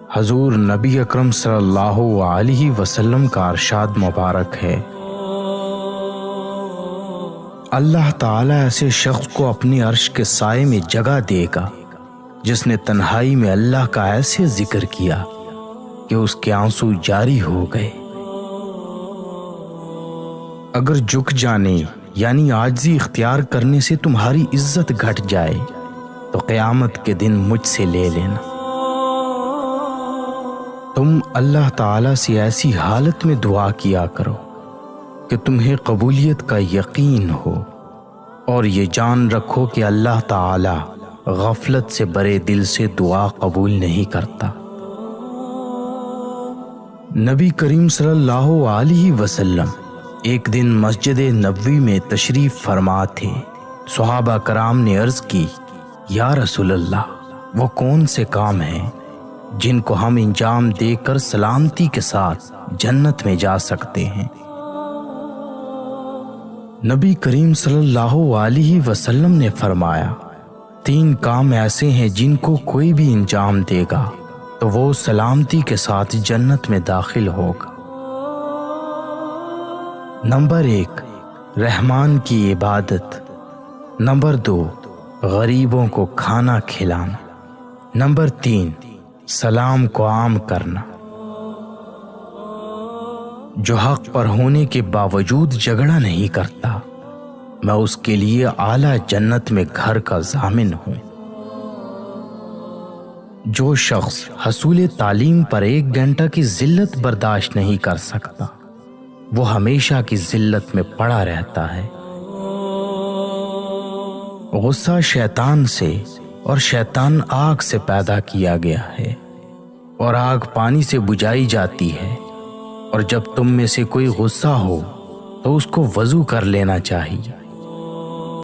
حضور نبی اکرم صلی اللہ علیہ وسلم کا ارشاد مبارک ہے، اللہ تعالیٰ ایسے شخص کو اپنے عرش کے سائے میں جگہ دے گا جس نے تنہائی میں اللہ کا ایسے ذکر کیا کہ اس کے آنسو جاری ہو گئے۔ اگر جھک جانے یعنی عاجزی اختیار کرنے سے تمہاری عزت گھٹ جائے تو قیامت کے دن مجھ سے لے لینا۔ تم اللہ تعالیٰ سے ایسی حالت میں دعا کیا کرو کہ تمہیں قبولیت کا یقین ہو، اور یہ جان رکھو کہ اللہ تعالیٰ غفلت سے برے دل سے دعا قبول نہیں کرتا۔ نبی کریم صلی اللہ علیہ وسلم ایک دن مسجد نبوی میں تشریف فرما تھے۔ صحابہ کرام نے عرض کی، یا رسول اللہ، وہ کون سے کام ہیں جن کو ہم انجام دے کر سلامتی کے ساتھ جنت میں جا سکتے ہیں؟ نبی کریم صلی اللہ علیہ وسلم نے فرمایا، 3 کام ایسے ہیں جن کو کوئی بھی انجام دے گا تو وہ سلامتی کے ساتھ جنت میں داخل ہوگا۔ نمبر 1، رحمان کی عبادت۔ نمبر 2، غریبوں کو کھانا کھلانا۔ نمبر 3، سلام کو عام کرنا۔ جو حق پر ہونے کے باوجود جھگڑا نہیں کرتا، میں اس کے لیے اعلیٰ جنت میں گھر کا ضامن ہوں۔ جو شخص حصول تعلیم پر 1 گھنٹہ کی ذلت برداشت نہیں کر سکتا، وہ ہمیشہ کی ذلت میں پڑا رہتا ہے۔ غصہ شیطان سے، اور شیطان آگ سے پیدا کیا گیا ہے، اور آگ پانی سے بجھائی جاتی ہے، اور جب تم میں سے کوئی غصہ ہو تو اس کو وضو کر لینا چاہیے۔